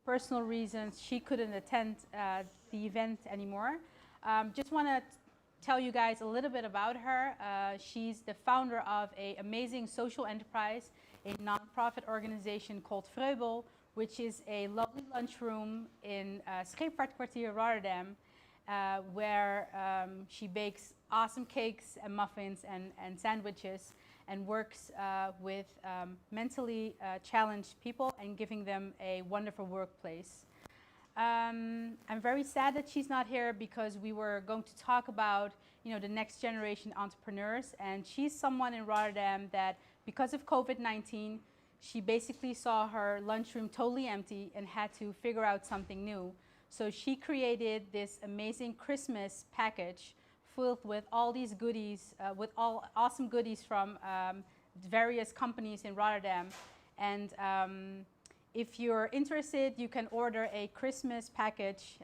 personal reasons, she couldn't attend the event anymore. Just want to tell you guys a little bit about her. She's the founder of an amazing social enterprise, a nonprofit organization called Vreubel, which is a lovely lunchroom in Scheepvaartkwartier, Rotterdam, where she bakes awesome cakes and muffins and sandwiches, and works with mentally challenged people and giving them a wonderful workplace. I'm very sad that she's not here because we were going to talk about, the next generation entrepreneurs, and she's someone in Rotterdam that, because of COVID-19, she basically saw her lunchroom totally empty and had to figure out something new. So she created this amazing Christmas package filled with all these goodies, with all awesome goodies from various companies in Rotterdam. And if you're interested, you can order a Christmas package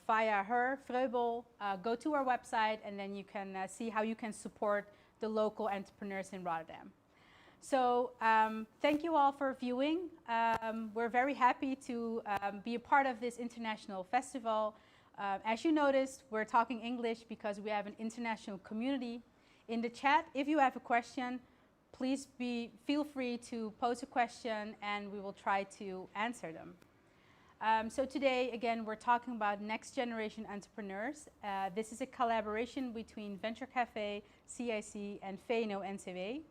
via her, Vreubel. Go to our website, and then you can see how you can support the local entrepreneurs in Rotterdam. So thank you all for viewing. We're very happy to be a part of this international festival. As you noticed, we're talking English because we have an international community. In the chat, if you have a question, please feel free to pose a question and we will try to answer them. So today, again, we're talking about next generation entrepreneurs. This is a collaboration between Venture Cafe, CIC, and VNO NCW.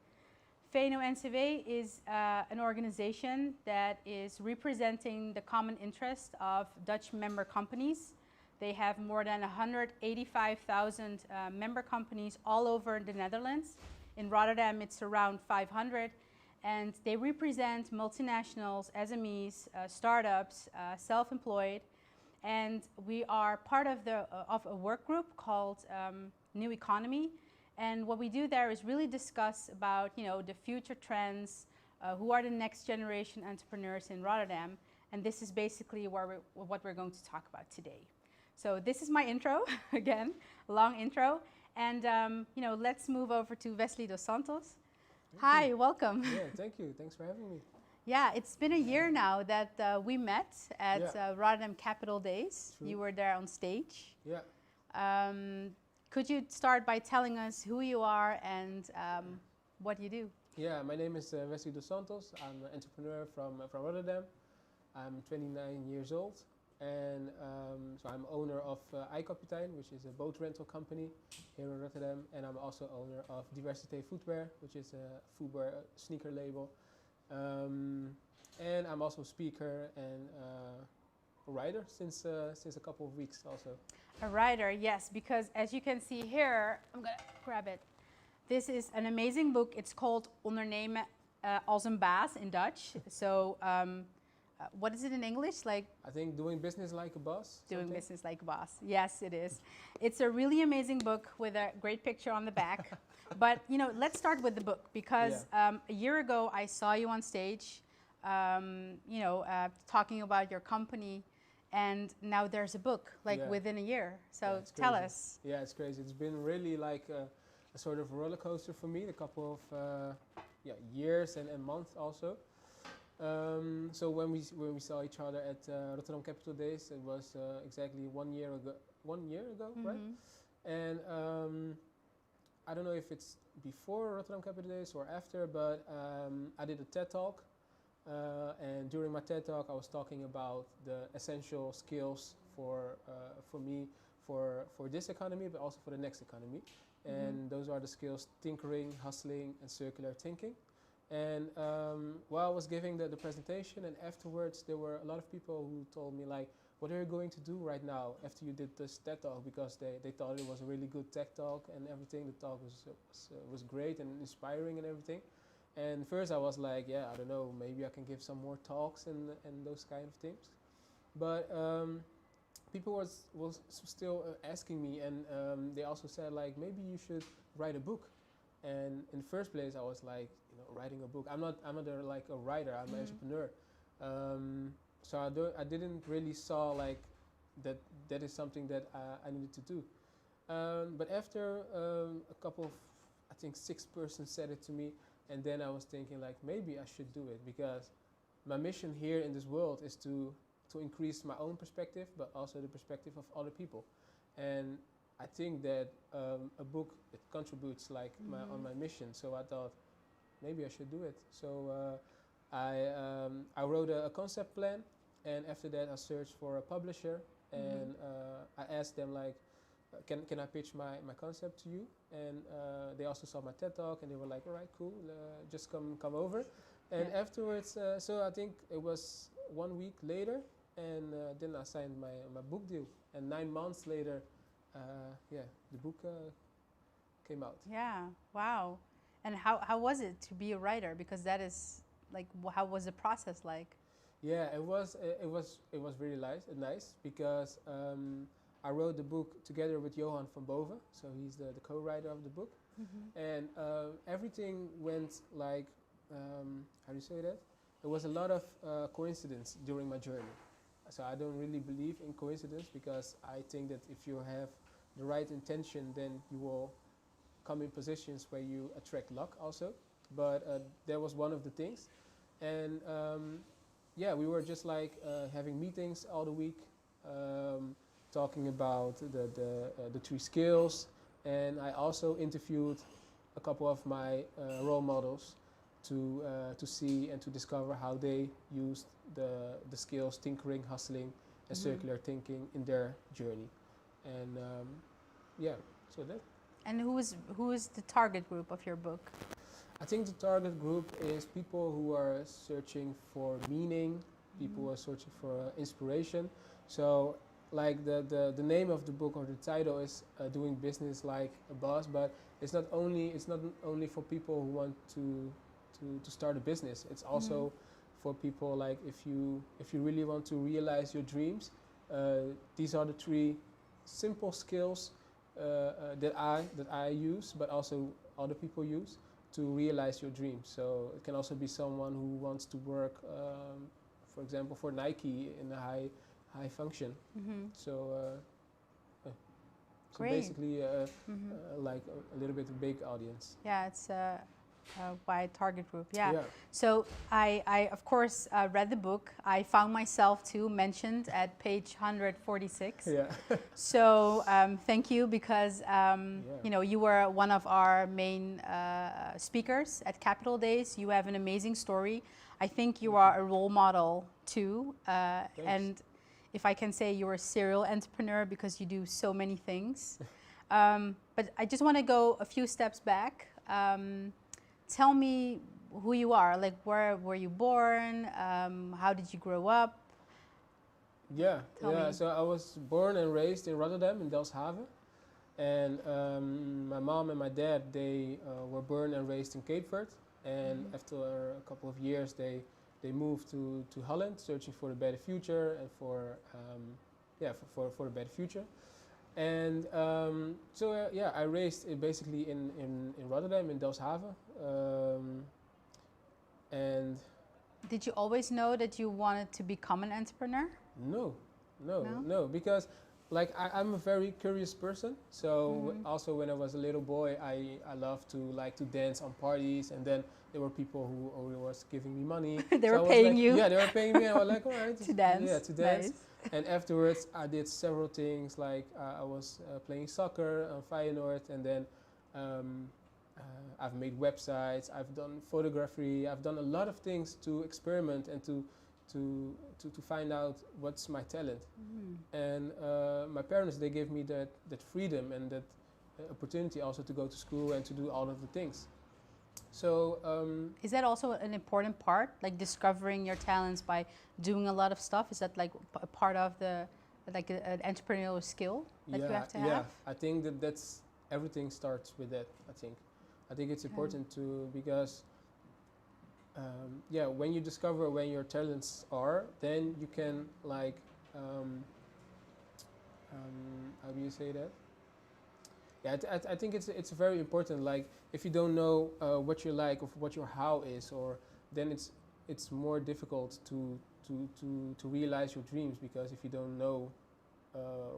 VNO NCW is an organization that is representing the common interest of Dutch member companies. They have more than 185,000 member companies all over the Netherlands. In Rotterdam, it's around 500. And they represent multinationals, SMEs, startups, self-employed. And we are part of a work group called New Economy. And what we do there is really discuss about, the future trends, who are the next generation entrepreneurs in Rotterdam. And this is basically what we're going to talk about today. So this is my intro, again, long intro. And, let's move over to Wesley Dos Santos. Hi, welcome. Yeah, thank you. Thanks for having me. Yeah, it's been a year now that we met at Rotterdam Capital Days. True. You were there on stage. Yeah. Could you start by telling us who you are and what you do? Yeah, my name is Wesley Dos Santos. I'm an entrepreneur from Rotterdam. I'm 29 years old, and so I'm owner of iKapitein, which is a boat rental company here in Rotterdam, and I'm also owner of Diversité Footwear, which is a footwear sneaker label. And I'm also a speaker and a writer since a couple of weeks also. A writer, yes, because as you can see here, I'm gonna grab it. This is an amazing book. It's called Ondernemen als een baas in Dutch. So what is it in English? Like, I think doing business like a boss. Doing business like a boss. Yes, it is. It's a really amazing book with a great picture on the back. But let's start with the book because a year ago I saw you on stage, talking about your company. And now there's a book, within a year. So tell us. Yeah, it's crazy. It's been really like a sort of roller coaster for me, a couple of years and months also. So when we saw each other at Rotterdam Capital Days, it was exactly 1 year ago. 1 year ago, right? And I don't know if it's before Rotterdam Capital Days or after, but I did a TED Talk. And during my TED Talk, I was talking about the essential skills for me for this economy, but also for the next economy. And those are the skills: tinkering, hustling, and circular thinking. And while I was giving the presentation, and afterwards, there were a lot of people who told me like, "What are you going to do right now after you did this TED Talk?" Because they thought it was a really good TED Talk and everything. The talk was great and inspiring and everything. And first I was like, yeah, I don't know, maybe I can give some more talks and those kind of things. But people was still asking me, and they also said like, maybe you should write a book. And in the first place, I was like, writing a book. I'm not a writer. I'm an entrepreneur. So I didn't really saw like that is something that I needed to do. But after a couple of, I think 6 persons said it to me. And then I was thinking like, maybe I should do it because my mission here in this world is to increase my own perspective, but also the perspective of other people. And I think that a book, it contributes like on my mission. So I thought maybe I should do it. So I wrote a concept plan, and after that I searched for a publisher, and I asked them like, can I pitch my concept to you? And they also saw my TED Talk, and they were like, all right, cool, just come over. And afterwards, so I think it was 1 week later, and then I signed my book deal. And 9 months later, the book came out. Yeah, wow. And how was it to be a writer? Because that is like, how was the process like? Yeah, it was really nice because I wrote the book together with Johan van Boven, so he's the co-writer of the book, and everything went like, how do you say that? There was a lot of coincidence during my journey. So I don't really believe in coincidence, because I think that if you have the right intention, then you will come in positions where you attract luck also. But that was one of the things. And we were just like having meetings all the week, talking about the 3 skills. And I also interviewed a couple of my role models to see and to discover how they used the skills tinkering, hustling, and circular thinking in their journey. And so that. And who is the target group of your book? I think the target group is people who are searching for meaning, people who are searching for inspiration. So like the name of the book, or the title, is Doing Business Like a Boss, but it's not only for people who want to start a business. It's also for people like if you really want to realize your dreams. These are the 3 simple skills that I use, but also other people use to realize your dreams. So it can also be someone who wants to work, for example, for Nike in a high function. So basically, like a little bit big audience. Yeah, it's wide target group. Yeah. So I of course read the book. I found myself too mentioned at page 146. Yeah. So thank you, because you know, you were one of our main speakers at Capital Days. You have an amazing story. I think you are a role model too. And if I can say, you're a serial entrepreneur because you do so many things. But I just want to go a few steps back. Tell me who you are. Like, where were you born? How did you grow up? Tell me. So I was born and raised in Rotterdam, in Delfshaven. And my mom and my dad, they were born and raised in Cape Verde. And after a couple of years, they moved to Holland, searching for a better future and for a better future. And I raised basically in Rotterdam, in Delfshaven. And did you always know that you wanted to become an entrepreneur? No, because like I'm a very curious person. So also when I was a little boy, I loved to dance on parties, and then there were people who always was giving me money. They were paying you? Yeah, they were paying me. And I was like, all right. To dance. Yeah, to dance. Nice. And afterwards, I did several things. Like I was playing soccer on VNO, and then I've made websites. I've done photography. I've done a lot of things to experiment and to find out what's my talent. And my parents, they gave me that freedom and that opportunity also to go to school and to do all of the things. So is that also an important part, like discovering your talents by doing a lot of stuff? Is that like a part of the an entrepreneurial skill that you have to have? Yeah, I think that's everything starts with that. I think it's important to, because when you discover when your talents are, then you can like how do you say that? Yeah, I think it's very important. Like if you don't know what you like or what your how is, or then it's more difficult to realize your dreams, because if you don't know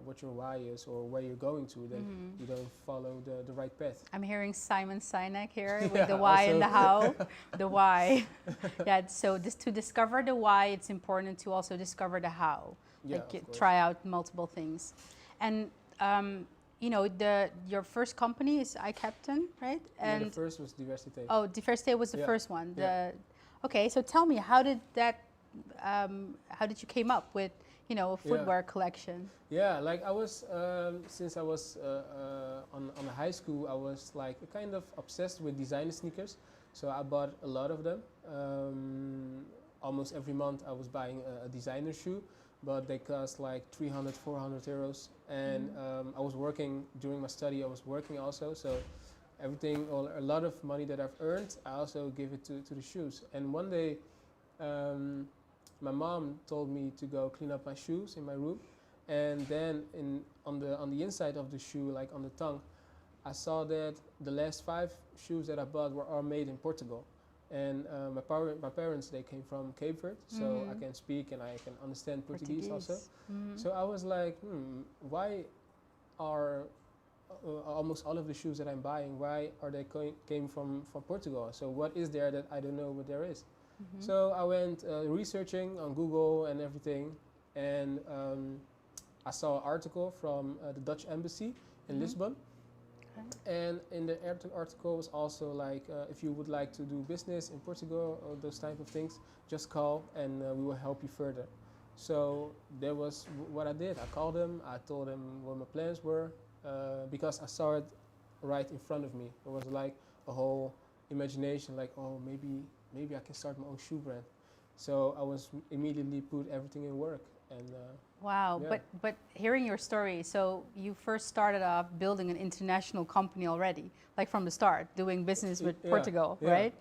what your why is or where you're going to, then you don't follow the right path. I'm hearing Simon Sinek here Yeah, with the why and the also. how. The why. Yeah, so just to discover the why, it's important to also discover the how. Yeah, Like of course. try out multiple things. And you know, your first company is iCaptain, right? Yeah, And the first was Diversity. oh, Diversity was the Yeah, first one. yeah. Okay, so tell me, how did that? How did you came up with, you know, a footwear collection? Yeah, like I was, since I was on high school, I was like kind of obsessed with designer sneakers. So I bought a lot of them. Almost every month I was buying a designer shoe, but they cost like 300, 400 euros. And I was working during my study, I was working also. So everything, or a lot of money that I've earned, I also give it to the shoes. And one day, my mom told me to go clean up my shoes in my room, and then on the inside of the shoe, like on the tongue, I saw that the last 5 shoes that I bought were all made in Portugal. And my parents, they came from Cape Verde, so I can speak and I can understand Portuguese also. So I was like, why are almost all of the shoes that I'm buying, why are they came from Portugal? So what is there that I don't know what there is? So I went researching on Google and everything, and I saw an article from the Dutch embassy in Lisbon. And in the article was also like, if you would like to do business in Portugal or those type of things, just call and we will help you further. So that was what I did. I called them, I told them what my plans were, because I saw it right in front of me. It was like a whole imagination, like, oh, maybe I can start my own shoe brand. So I was immediately put everything in work. And wow, yeah. but hearing your story, so you first started off building an international company already, like from the start, doing business with Portugal, right?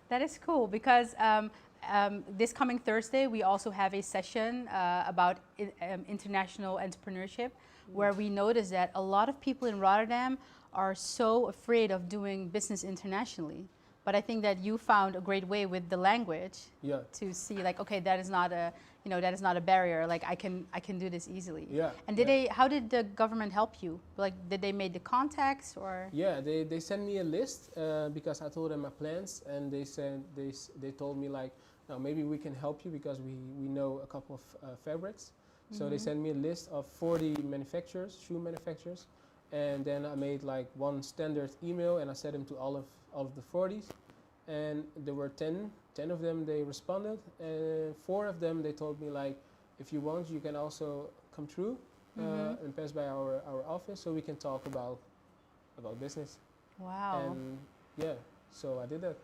That is cool, because this coming Thursday we also have a session about international entrepreneurship, where we notice that a lot of people in Rotterdam are so afraid of doing business internationally. But I think that you found a great way with the language to see, like, okay, that is not a, you know, that is not a barrier. Like I can do this easily. Yeah. And how did the government help you? Like, did they make the contacts or? Yeah, they sent me a list because I told them my plans, and they told me like, no, maybe we can help you because we know a couple of fabrics. So they sent me a list of 40 manufacturers, shoe manufacturers, and then I made like one standard email and I sent them to all of the 40s, and there were 10 of them they responded, and 4 of them they told me like, if you want you can also come through and pass by our office so we can talk about business. Wow. And yeah, so I did that.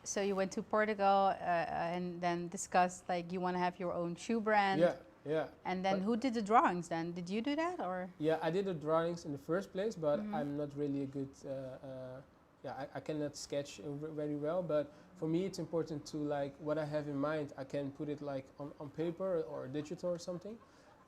So you went to Portugal and then discussed like you want to have your own shoe brand. Yeah. And then who did the drawings then? Did you do that or? Yeah, I did the drawings in the first place, but I'm not really a good I cannot sketch very well, but for me it's important to, like, what I have in mind, I can put it like on paper or digital or something.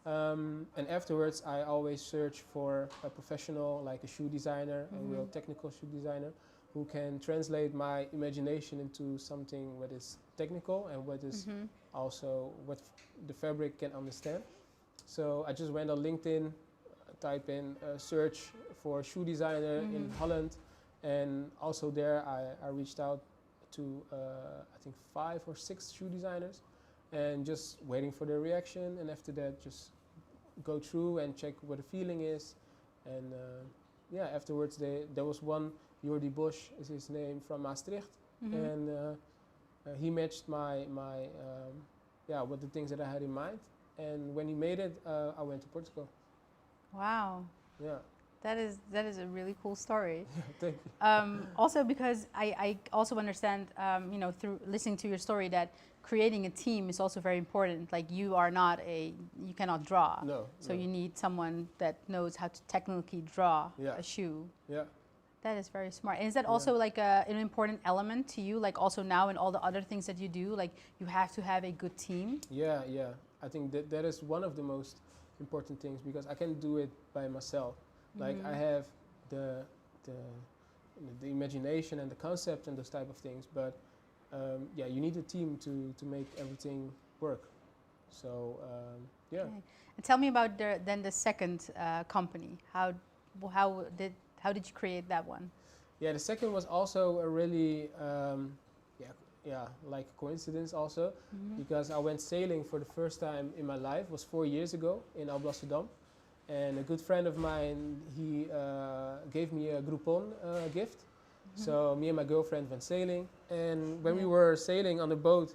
And afterwards I always search for a professional, like a shoe designer, a real technical shoe designer, who can translate my imagination into something what is technical and what is also what the fabric can understand. So I just went on LinkedIn, type in search for shoe designer in Holland, and also there I reached out to I think 5 or 6 shoe designers, and just waiting for their reaction, and after that just go through and check what the feeling is. And afterwards there was one, Jordi Bosch is his name, from Maastricht, and he matched my what the things that I had in mind, and when he made it I went to Portugal. Wow. Yeah. That is a really cool story. Thank you. Also because I also understand, you know, through listening to your story, that creating a team is also very important. Like you cannot draw. No. So you need someone that knows how to technically draw a shoe. Yeah. That is very smart. And is that also like an important element to you? Like also now in all the other things that you do, like you have to have a good team? Yeah. I think that is one of the most important things, because I can't do it by myself. Like I have the imagination and the concept and those type of things, but you need a team to make everything work. So yeah. Okay. And tell me about the second company. How did you create that one? Yeah, the second was also a really like a coincidence also, because I went sailing for the first time in my life. It was 4 years ago in Alblasserdam, and a good friend of mine, he gave me a Groupon gift. So me and my girlfriend went sailing, and when we were sailing on the boat,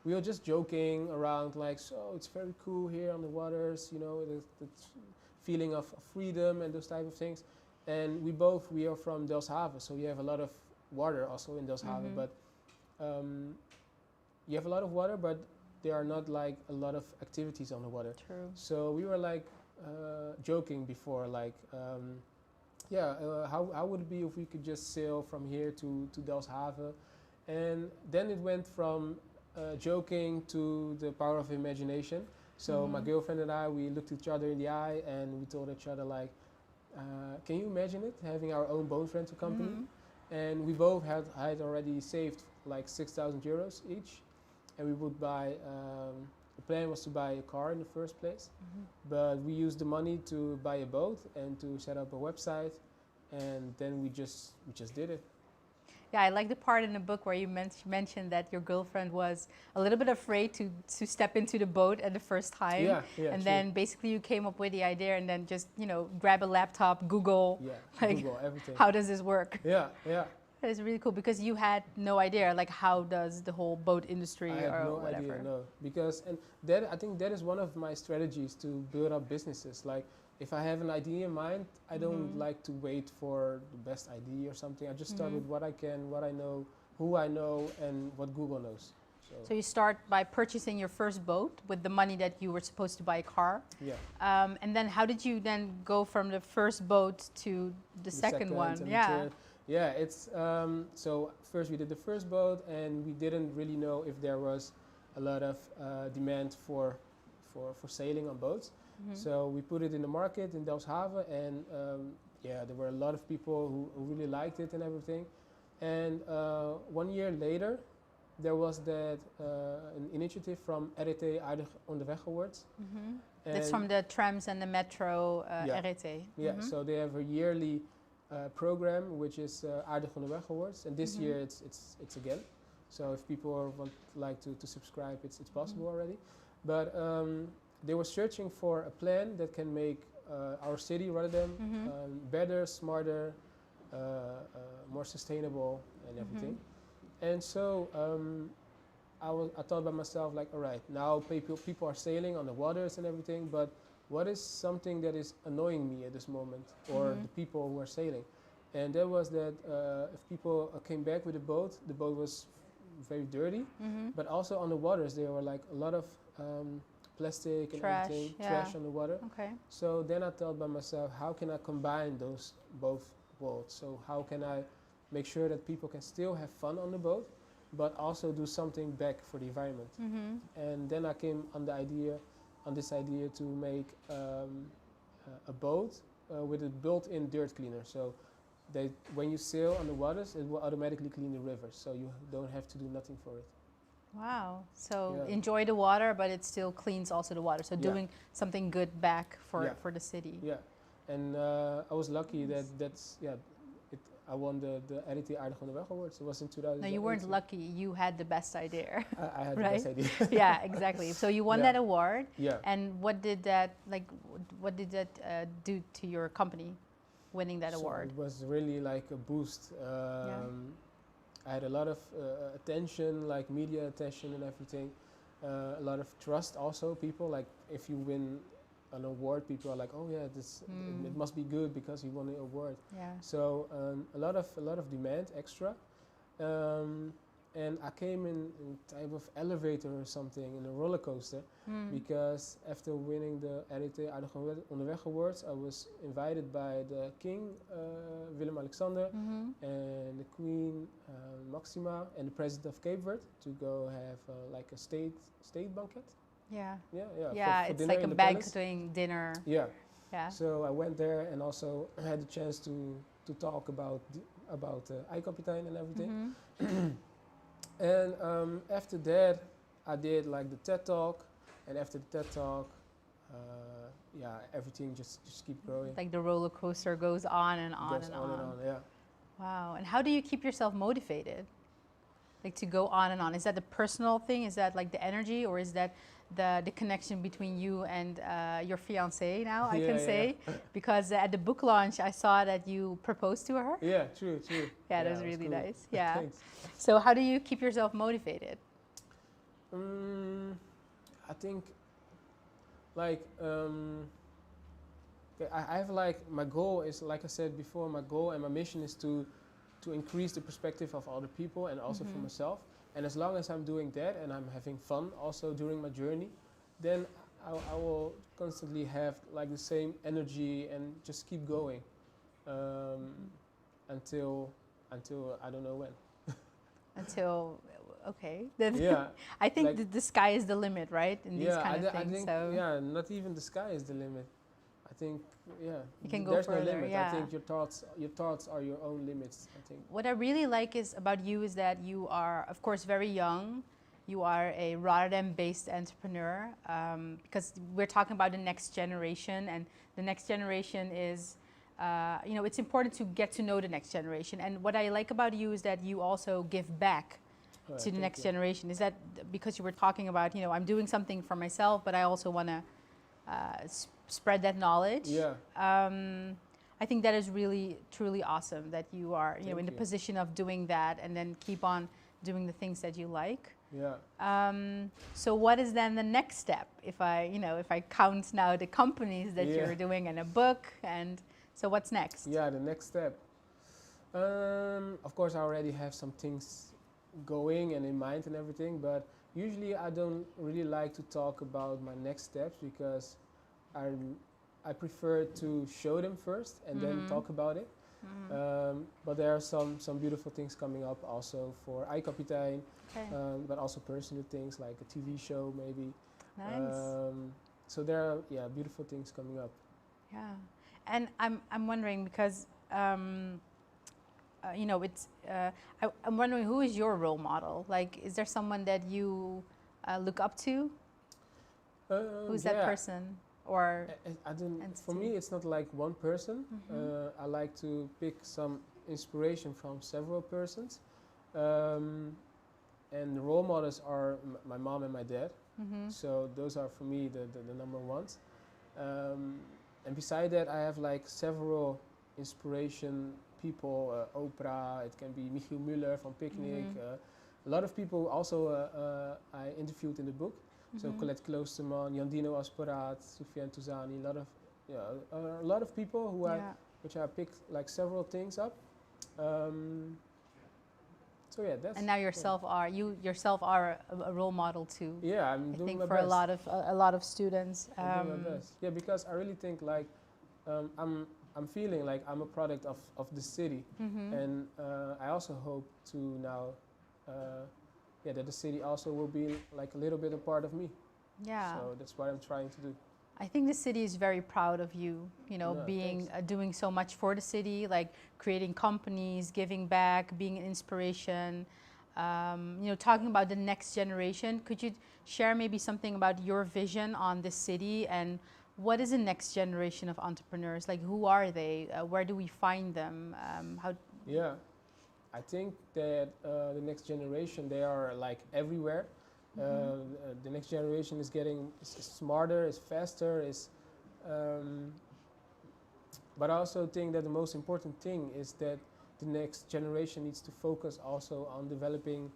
we were just joking around like, so it's very cool here on the waters, you know, the feeling of freedom and those type of things. And we are from Delfshaven, so you have a lot of water also in Delfshaven, but you have a lot of water, but there are not like a lot of activities on the water. True. So we were like joking before, like, how would it be if we could just sail from here to Delfshaven? And then it went from joking to the power of imagination. So my girlfriend and I, we looked each other in the eye and we told each other like, can you imagine it, having our own boat rental company? And we both had already saved like 6,000 euros each, and we would buy, the plan was to buy a car in the first place, but we used the money to buy a boat and to set up a website, and then we just did it. Yeah, I like the part in the book where you mentioned that your girlfriend was a little bit afraid to step into the boat at the first time. Yeah, and true. then basically you came up with the idea and then just, you know, grab a laptop, Google, like, Google everything. how does this work? Yeah. That is really cool because you had no idea, like, how does the whole boat industry I had or no whatever. idea, no. Because, and that, I think that is one of my strategies to build up businesses. Like, if I have an idea in mind, I don't like to wait for the best idea or something. I just start with what I can, what I know, who I know, and what Google knows. So you start by purchasing your first boat with the money that you were supposed to buy a car. Yeah. And then how did you then go from the first boat to the second one? Yeah. Yeah, it's so first we did the first boat, and we didn't really know if there was a lot of demand for sailing on boats. So we put it in the market in Delfshaven, and there were a lot of people who really liked it and everything. And 1 year later, there was that an initiative from RET Aardig Onderweg Awards. That's from the trams and the metro RET. Yeah, so they have a yearly program which is Aardig Onderweg Awards, and this year it's again. So if people want like to subscribe, it's possible already. But they were searching for a plan that can make our city Rotterdam better, smarter, more sustainable, and everything. And so I thought by myself, like, all right, now people are sailing on the waters and everything, but what is something that is annoying me at this moment, or the people who are sailing? And that was that if people came back with the boat was very dirty, but also on the waters there were like a lot of plastic and trash, everything, trash on the water. Okay. So then I thought by myself, how can I combine those both worlds? So how can I make sure that people can still have fun on the boat, but also do something back for the environment? And then I came on this idea to make a boat with a built-in dirt cleaner. So that when you sail on the waters, it will automatically clean the rivers, so you don't have to do nothing for it. Wow. So enjoy the water, but it still cleans also the water. So doing something good back for the city. Yeah. And I was lucky I won the RET Aardig Onderweg Awards. It was in 2000. No, you weren't lucky. You had the best idea. I had the right? best idea. Yeah, exactly. So you won that award. Yeah. And what did that do to your company, winning that award? It was really like a boost. I had a lot of attention, like media attention and everything. A lot of trust also. People, like, if you win an award, people are like, oh yeah, this it must be good because you won the award. Yeah. So a lot of demand extra, and I came in type of elevator or something, in a roller coaster, because after winning the RET Aardig Onderweg Awards, I was invited by the King Willem-Alexander and the Queen Maxima and the President of Cape Verde to go have like a state banquet. Yeah. For it's dinner like a in the palace. banqueting dinner. Yeah. Yeah. So I went there and also had the chance to talk about Eikapitein and everything. And after that, I did like the TED Talk, And after the TED Talk, everything just keep growing. Like the roller coaster goes on and on Goes and on on. and on, yeah. Wow. And how do you keep yourself motivated? Like to go on and on? Is that the personal thing? Is that like the energy, or is that the connection between you and your fiancée now, I can say? Because at the book launch, I saw that you proposed to her. Yeah, true. Yeah, that was really cool. nice. Yeah. Thanks. So how do you keep yourself motivated? I think like I have like my goal is, like I said before, my goal and my mission is to increase the perspective of other people and also for myself. And as long as I'm doing that and I'm having fun also during my journey, then I will constantly have like the same energy and just keep going until I don't know when. Until, okay. Then Yeah. I think like, the sky is the limit, right? In these kind of I things. think, So yeah, not even the sky is the limit. I think, you can go there's further. no limit. Yeah. I think your thoughts are your own limits, I think. What I really like about you is that you are, of course, very young. You are a Rotterdam-based entrepreneur, because we're talking about the next generation, and the next generation is, it's important to get to know the next generation. And what I like about you is that you also give back to the next generation. Is that because you were talking about, I'm doing something for myself, but I also want to spread that knowledge? Yeah. I think that is really, truly awesome that you are, in the position of doing that and then keep on doing the things that you like. Yeah. So what is then the next step? If I count now the companies that you're doing and a book, and so what's next? Yeah, the next step. Of course, I already have some things going and in mind and everything, but usually I don't really like to talk about my next steps because I prefer to show them first and then talk about it. But there are some beautiful things coming up also for iKapitein, but also personal things like a TV show maybe. Nice. So there are beautiful things coming up. Yeah, and I'm wondering because I'm wondering, who is your role model? Like, is there someone that you look up to? Who's that person? Or I don't. For me, it's not like one person. I like to pick some inspiration from several persons, and the role models are my mom and my dad. So those are for me the number ones. And beside that, I have like several inspiration people. Oprah. It can be Michiel Müller from Picnic. A lot of people also I interviewed in the book. So Colette Kloosterman, Yandino Asparaat, Soufiane Touzani, a lot of people who which I picked like several things up. So yeah, that's. And now you yourself are a role model too. Yeah, I'm doing my for best. a lot of students. I'm doing my best. Yeah, because I really think like I'm feeling like I'm a product of the city, and I also hope to now. That the city also will be like a little bit a part of me. Yeah. So that's what I'm trying to do. I think the city is very proud of you, doing so much for the city, like creating companies, giving back, being an inspiration, talking about the next generation. Could you share maybe something about your vision on the city, and what is the next generation of entrepreneurs? Like, who are they? Where do we find them? Yeah. I think that the next generation, they are like everywhere. The next generation is getting smarter, is faster, but I also think that the most important thing is that the next generation needs to focus also on developing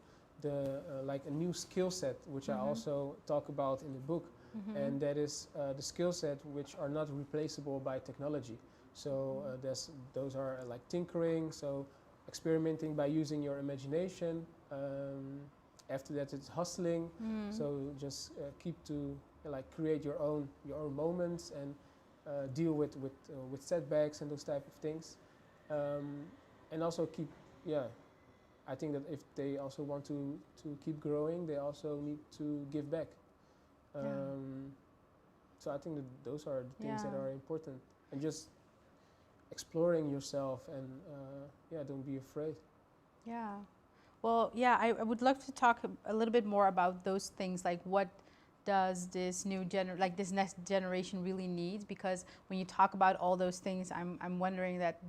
like a new skill set, which I also talk about in the book, and that is the skill set which are not replaceable by technology. So those are like tinkering, so experimenting by using your imagination. After that, it's hustling. So just keep to create your own moments and deal with setbacks and those type of things. And also keep, I think that if they also want to keep growing, they also need to give back. So I think that those are the things that are important, and just exploring yourself and don't be afraid. Yeah. Well, I would love to talk a little bit more about those things, like what does this this next generation really need? Because when you talk about all those things, I'm wondering that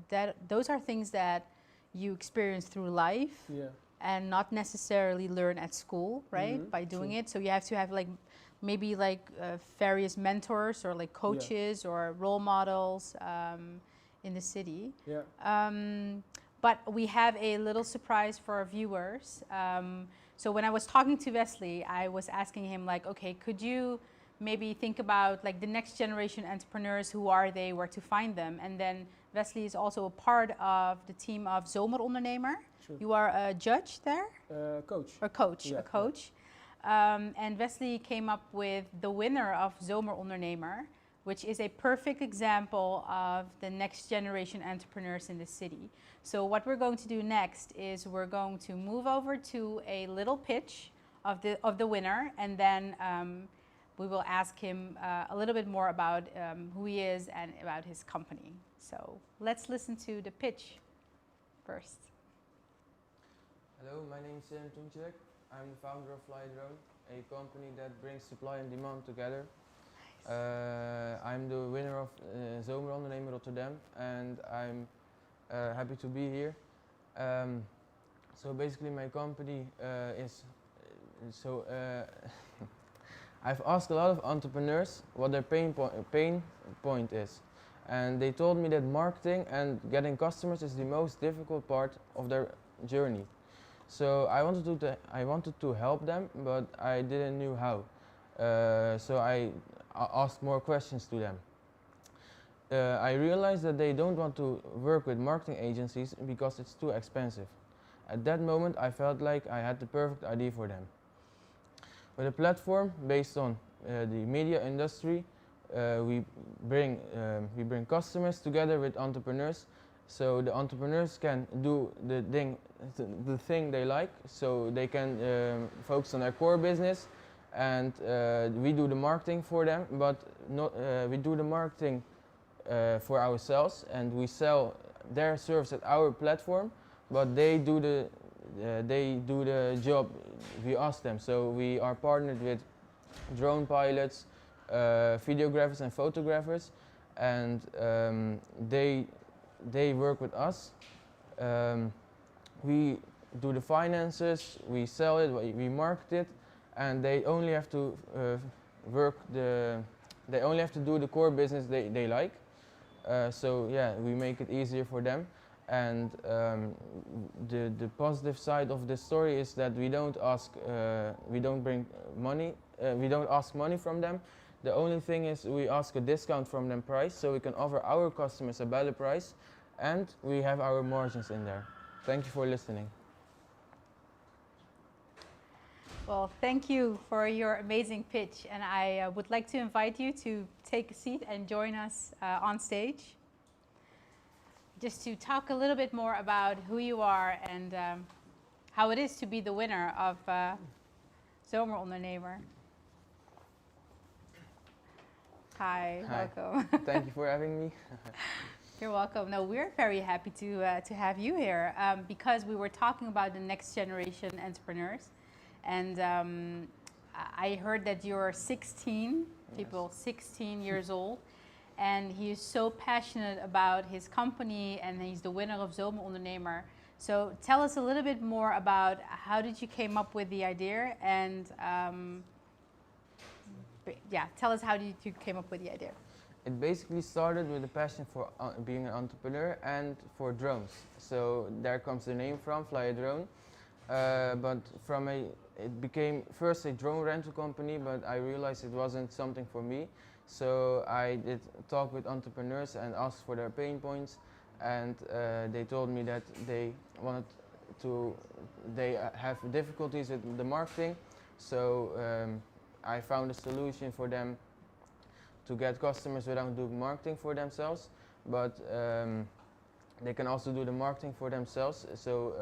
those are things that you experience through life. Yeah. And not necessarily learn at school, right? Mhm, By doing true. it. So you have to have like maybe like various mentors or like coaches or role models in the city. Yeah. But we have a little surprise for our viewers. So when I was talking to Wesley, I was asking him like, okay, could you maybe think about like the next generation entrepreneurs, who are they, where to find them? And then Wesley is also a part of the team of Zomerondernemer. True. You are a judge there? Coach. A coach, Yeah, a coach. And Wesley came up with the winner of Zomerondernemer, which is a perfect example of the next generation entrepreneurs in the city. So what we're going to do next is we're going to move over to a little pitch of the winner, and then we will ask him a little bit more about who he is and about his company. So let's listen to the pitch first. Hello, my name is Tunček. I'm the founder of FlyDrone, a company that brings supply and demand together. I'm the winner of Zomerondernemer Rotterdam, and I'm happy to be here. So basically my company is, I've asked a lot of entrepreneurs what their pain point is. And they told me that marketing and getting customers is the most difficult part of their journey. So I wanted to help them, but I didn't know how. So I asked more questions to them. I realized that they don't want to work with marketing agencies because it's too expensive. At that moment, I felt like I had the perfect idea for them. With a platform based on the media industry, we bring customers together with entrepreneurs, so the entrepreneurs can do the thing they like, so they can focus on their core business, and we do the marketing for them, but we do the marketing for ourselves, and we sell their service at our platform, but they do the job we ask them. So we are partnered with drone pilots, videographers and photographers, and they work with us. We do the finances, we sell it, we market it, and they only have to do the core business they like. So yeah, we make it easier for them. And the positive side of this story is that we don't ask money from them. The only thing is we ask a discount from them price, so we can offer our customers a better price, and we have our margins in there. Thank you for listening. Well, thank you for your amazing pitch, and I would like to invite you to take a seat and join us on stage, just to talk a little bit more about who you are and how it is to be the winner of Zomerondernemer. Hi, welcome. Thank you for having me. You're welcome. No, we're very happy to have you here because we were talking about the next generation entrepreneurs, and I heard that you're 16, people 16 years old, and he is so passionate about his company, and he's the winner of Zomerondernemer. So tell us a little bit more about how did you came up with the idea, and yeah, tell us how did you came up with the idea. It basically started with a passion for being an entrepreneur and for drones. So there comes the name from, Fly a Drone. But it became first a drone rental company, but I realized it wasn't something for me. So I did talk with entrepreneurs and asked for their pain points, and they told me that they have difficulties with the marketing. So I found a solution for them to get customers without doing marketing for themselves, but they can also do the marketing for themselves. So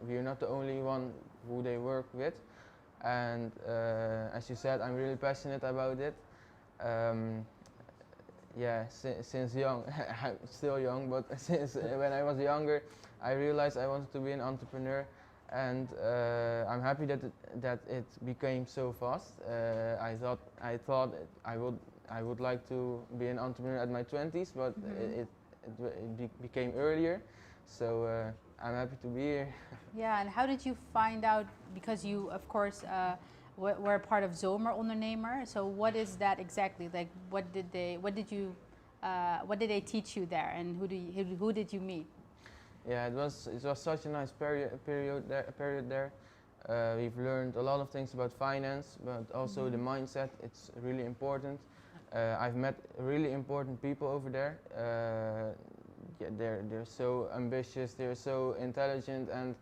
we are not the only one who they work with, and as you said, I'm really passionate about it. Yeah, since young, I'm still young, but since when I was younger, I realized I wanted to be an entrepreneur, and I'm happy that it became so fast. I thought I would like to be an entrepreneur at my 20s, but it became earlier. So I'm happy to be here. Yeah, and how did you find out? Because you, of course, were part of Zomer Ondernemer. So what is that exactly? Like, what did they teach you there, and who did you meet? Yeah, it was such a nice period there. We've learned a lot of things about finance, but also the mindset. It's really important. I've met really important people over there. Yeah, they're so ambitious, they're so intelligent, and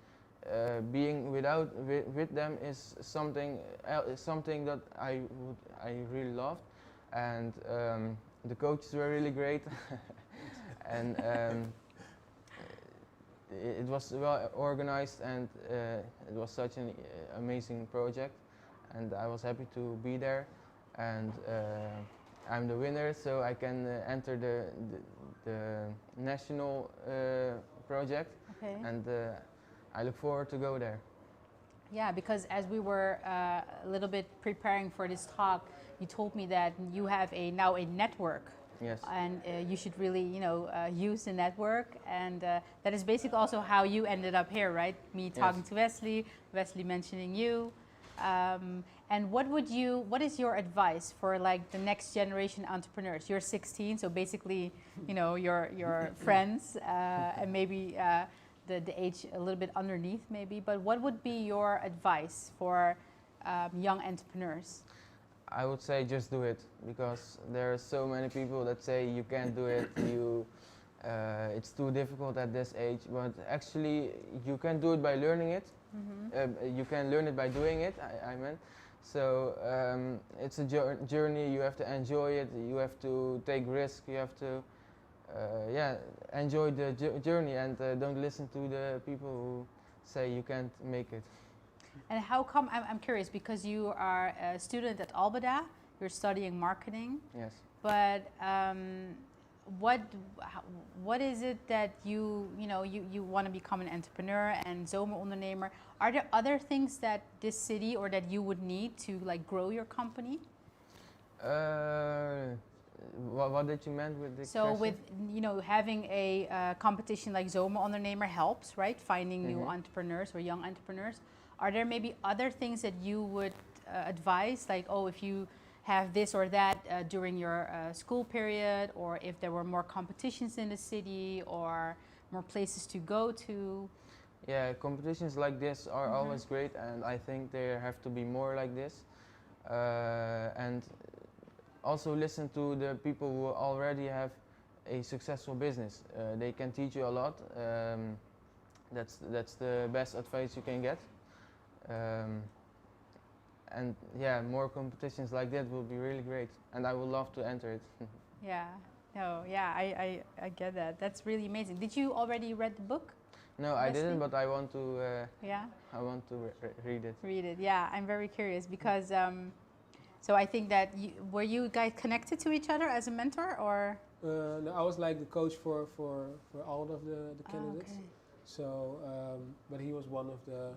being with them is something that I really loved, and the coaches were really great, and it was well organized, and it was such an amazing project, and I was happy to be there, and I'm the winner, so I can enter the national project, and I look forward to go there. Yeah, because as we were a little bit preparing for this talk, you told me that you have now a network. Yes. And you should really, use the network, and that is basically also how you ended up here, right? Me talking to Wesley mentioning you. And what is your advice for like the next generation entrepreneurs? You're 16, so basically, your friends, and maybe the age a little bit underneath maybe, but what would be your advice for young entrepreneurs? I would say just do it, because there are so many people that say you can't do it, it's too difficult at this age, but actually you can do it by learning it. You can learn it by doing it, I meant. So it's a journey, you have to enjoy it, you have to take risk, you have to enjoy the journey, and don't listen to the people who say you can't make it. And how come, I'm curious, because you are a student at Albeda, you're studying marketing. Yes. But what is it that you want to become an entrepreneur and Zomer Ondernemer? Are there other things that this city or that you would need to like grow your company? What did you mean with the So question? with having a competition like Zomer Ondernemer helps, right? Finding new entrepreneurs or young entrepreneurs. Are there maybe other things that you would advise, like, oh, if you have this or that during your school period, or if there were more competitions in the city or more places to go to? Yeah, competitions like this are always great, and I think there have to be more like this. And also listen to the people who already have a successful business. They can teach you a lot. That's the best advice you can get. And yeah, more competitions like that will be really great, and I would love to enter it. I get that. That's really amazing. Did you already read the book? No, I didn't, but I want to. I want to read it. Read it. Yeah, I'm very curious because. So I think that were you guys connected to each other as a mentor, or? No, I was like the coach for all of the candidates. Okay. So, but he was one of the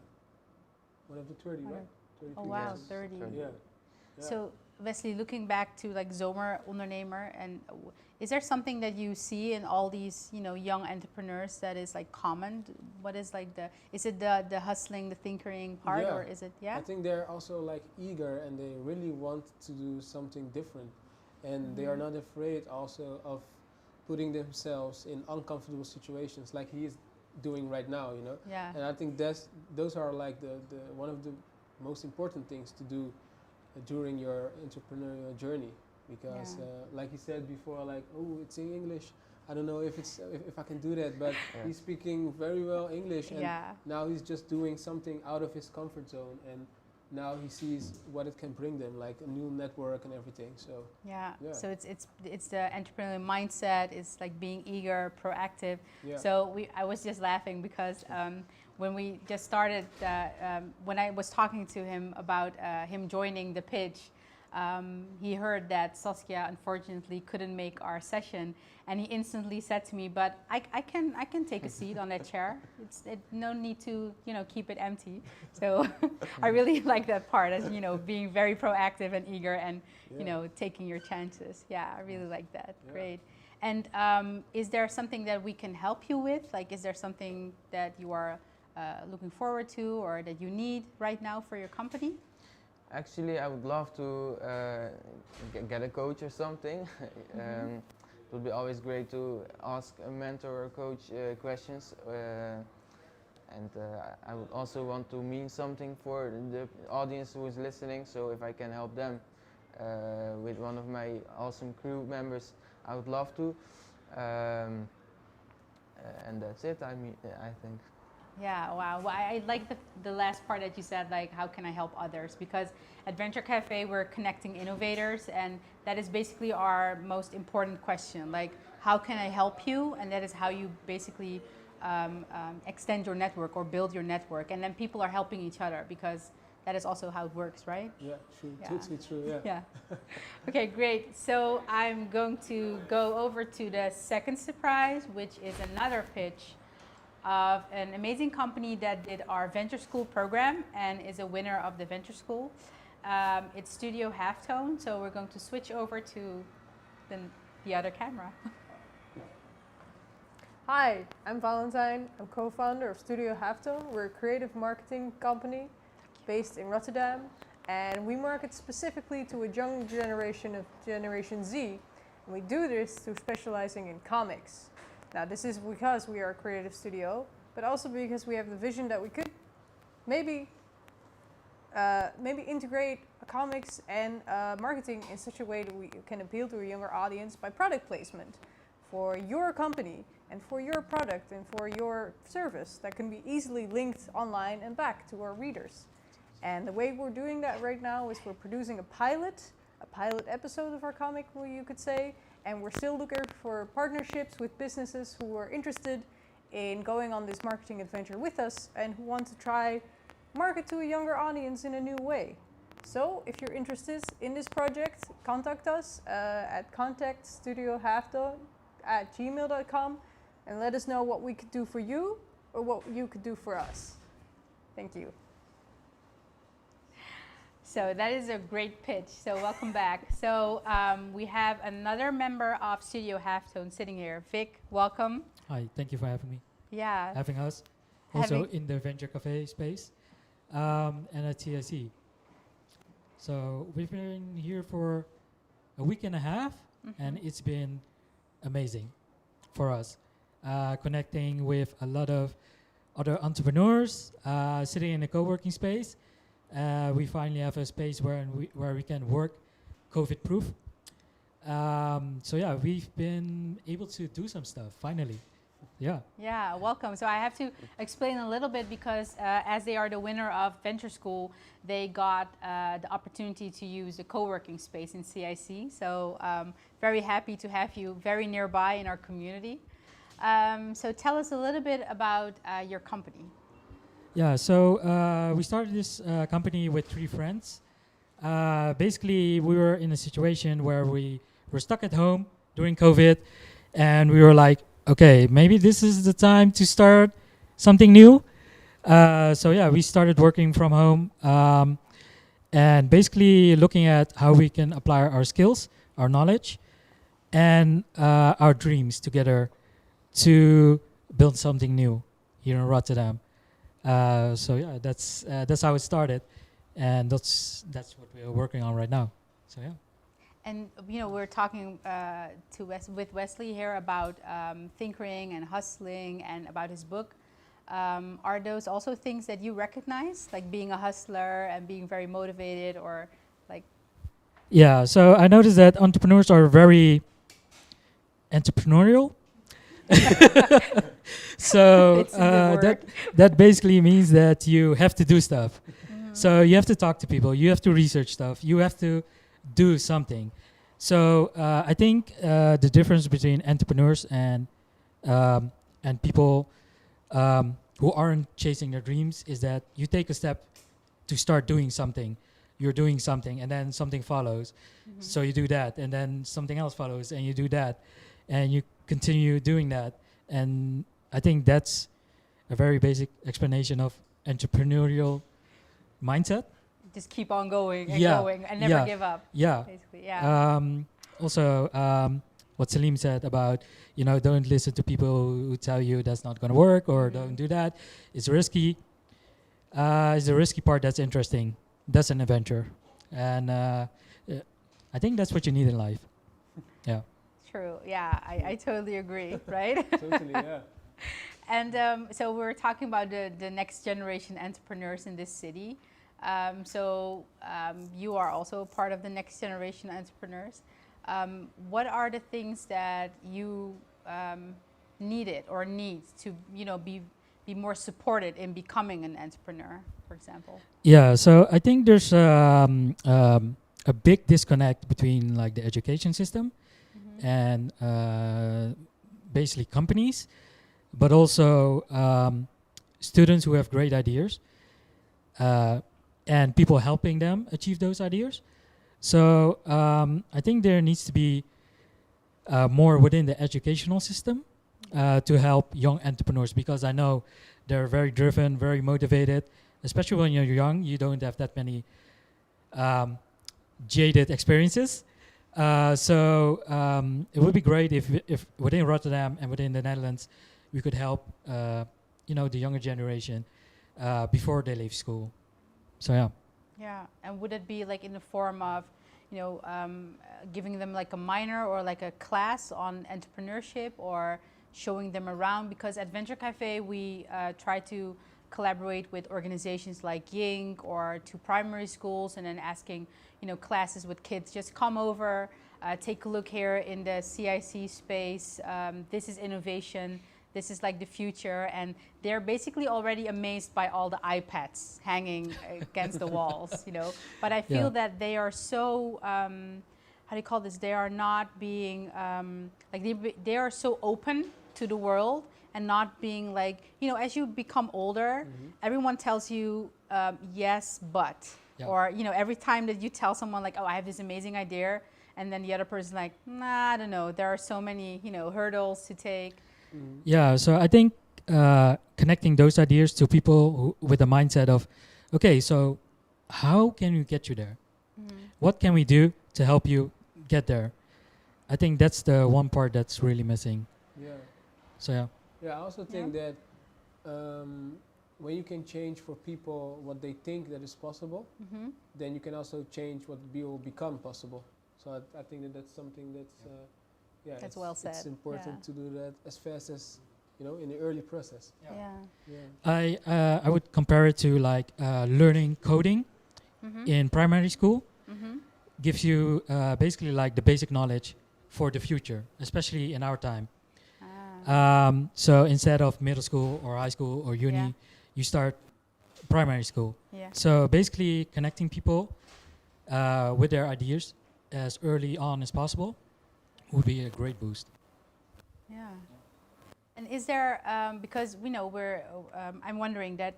30, right? 30 Oh people. wow, Yes, 30. 30. Yeah. So Wesley, looking back to like Zomer Ondernemer, and is there something that you see in all these young entrepreneurs that is like common? What is like is it the hustling, the tinkering part, or is it I think they're also like eager, and they really want to do something different, and they are not afraid also of putting themselves in uncomfortable situations like he is doing right now, Yeah. And I think those are like the one of the most important things to do during your entrepreneurial journey, because like he said before, like, oh, it's in English, I don't know if I can do that, but he's speaking very well English, and now he's just doing something out of his comfort zone, and now he sees what it can bring them, like a new network and everything. So so it's the entrepreneurial mindset. It's like being eager, proactive. So I was just laughing because when we just started, when I was talking to him about him joining the pitch, He heard that Saskia unfortunately couldn't make our session, and he instantly said to me, "But I can take a seat on that chair. No need to keep it empty." So I really like that part, as being very proactive and eager, and taking your chances. Yeah, I really like that. Yeah. Great. And is there something that we can help you with? Like, is there something that you are looking forward to, or that you need right now for your company? Actually, I would love to get a coach or something. It would be always great to ask a mentor or coach questions. And I would also want to mean something for the audience who is listening. So if I can help them with one of my awesome crew members, I would love to. And that's it, I think. Yeah, wow. Well, I like the last part that you said, like, how can I help others? Because at Venture Cafe, we're connecting innovators, and that is basically our most important question. Like, how can I help you? And that is how you basically extend your network or build your network. And then people are helping each other, because that is also how it works, right? Yeah, true. Yeah. Totally true. Yeah. Yeah. Okay, great. So I'm going to go over to the second surprise, which is another pitch of an amazing company that did our Venture School program and is a winner of the Venture School. It's Studio Halftone. So we're going to switch over to the other camera. Hi, I'm Valentine. I'm co-founder of Studio Halftone. We're a creative marketing company based in Rotterdam, and we market specifically to a young generation of Generation Z. And we do this through specializing in comics. Now, this is because we are a creative studio, but also because we have the vision that we could maybe integrate comics and marketing in such a way that we can appeal to a younger audience by product placement for your company and for your product and for your service that can be easily linked online and back to our readers. And the way we're doing that right now is we're producing a pilot episode of our comic, you could say, and we're still looking for partnerships with businesses who are interested in going on this marketing adventure with us and who want to try market to a younger audience in a new way. So if you're interested in this project, contact us at contactstudiohalftone@gmail.com and let us know what we could do for you or what you could do for us. Thank you. So that is a great pitch. So welcome back. So we have another member of Studio Halftone sitting here. Vic, welcome. Hi, thank you for having me. Yeah. Having us. Also in the Venture Cafe space and at TIC. So we've been here for a week and a half, and it's been amazing for us. Connecting with a lot of other entrepreneurs, sitting in a co-working space. We finally have a space where we can work COVID-proof. So yeah, we've been able to do some stuff finally. Yeah. Yeah, welcome. So I have to explain a little bit because as they are the winner of Venture School, they got the opportunity to use a co-working space in CIC. So very happy to have you very nearby in our community. So tell us a little bit about your company. Yeah, so we started this company with 3 friends. Basically, we were in a situation where we were stuck at home during COVID, and we were like, okay, maybe this is the time to start something new. So yeah, we started working from home and basically looking at how we can apply our skills, our knowledge, and our dreams together to build something new here in Rotterdam. So yeah, that's how it started, and that's what we're working on right now. So yeah. And we're talking with Wesley here about thinkering and hustling and about his book. Are those also things that you recognize, like being a hustler and being very motivated, or like? Yeah. So I noticed that entrepreneurs are very entrepreneurial. So that basically means that you have to do stuff. So you have to talk to people, you have to research stuff, you have to do something. So I think the difference between entrepreneurs and people who aren't chasing their dreams is that you take a step to start doing something. you're doing something and then something follows. Mhm. So you do that and then something else follows and you do that and you continue doing that. And I think that's a very basic explanation of entrepreneurial mindset. Just keep on going and Yeah, going and never yeah. give up. Yeah. Basically, yeah. Also, what Salim said about, don't listen to people who tell you that's not going to work or Mhm. don't do that. It's risky. It's the risky part that's interesting. That's an adventure. And I think that's what you need in life. Yeah. True. Yeah, I totally agree. Right. Totally, yeah. And so we're talking about the next generation entrepreneurs in this city. You are also part of the next generation entrepreneurs. What are the things that you needed or need to, be more supported in becoming an entrepreneur, for example? Yeah. So I think there's a big disconnect between like the education system Mhm. and basically companies, but also students who have great ideas and people helping them achieve those ideas. So I think there needs to be more within the educational system to help young entrepreneurs, because I know they're very driven, very motivated, especially when you're young. You don't have that many jaded experiences. It would be great if within Rotterdam and within the Netherlands, we could help the younger generation before they leave school. So yeah. Yeah, and would it be like in the form of, giving them like a minor or like a class on entrepreneurship, or showing them around? Because at Venture Cafe, we try to collaborate with organizations like Ying or to primary schools, and then asking, classes with kids, just come over, take a look here in the CIC space. This is innovation. This is like the future, and they're basically already amazed by all the iPads hanging against the walls, But I feel that they are so, how do you call this? They are not being, they are so open to the world, and not being like, as you become older, everyone tells you, yes, but. Yeah. Or, every time that you tell someone like, oh, I have this amazing idea, and then the other person's like, nah, I don't know. There are so many, hurdles to take. Yeah, so I think connecting those ideas to people with a mindset of, okay, so how can we get you there? What can we do to help you get there? I think that's the one part that's really missing. Yeah. So yeah. Yeah, I also think that when you can change for people what they think that is possible, Mm-hmm. then you can also change what will become possible. So I think that's something that's, That's it's, well said, it's important yeah. to do that as fast as, in the early process. Yeah. Yeah. I would compare it to like learning coding Mm-hmm. in primary school. Mm-hmm. Gives you basically like the basic knowledge for the future, especially in our time. So instead of middle school or high school or uni, Yeah. you start primary school. Yeah. So basically connecting people with their ideas as early on as possible would be a great boost. Yeah. And is there, because we know I'm wondering that,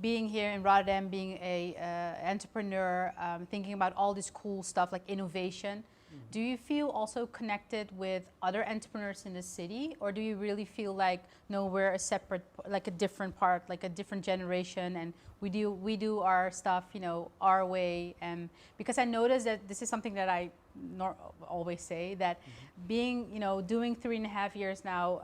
being here in Rotterdam, being a entrepreneur, thinking about all this cool stuff like innovation, do you feel also connected with other entrepreneurs in the city, or do you really feel like, no, we're a separate, like a different part, like a different generation, and we do our stuff, our way? And because I noticed that this is something that I always say, that being, doing 3.5 years now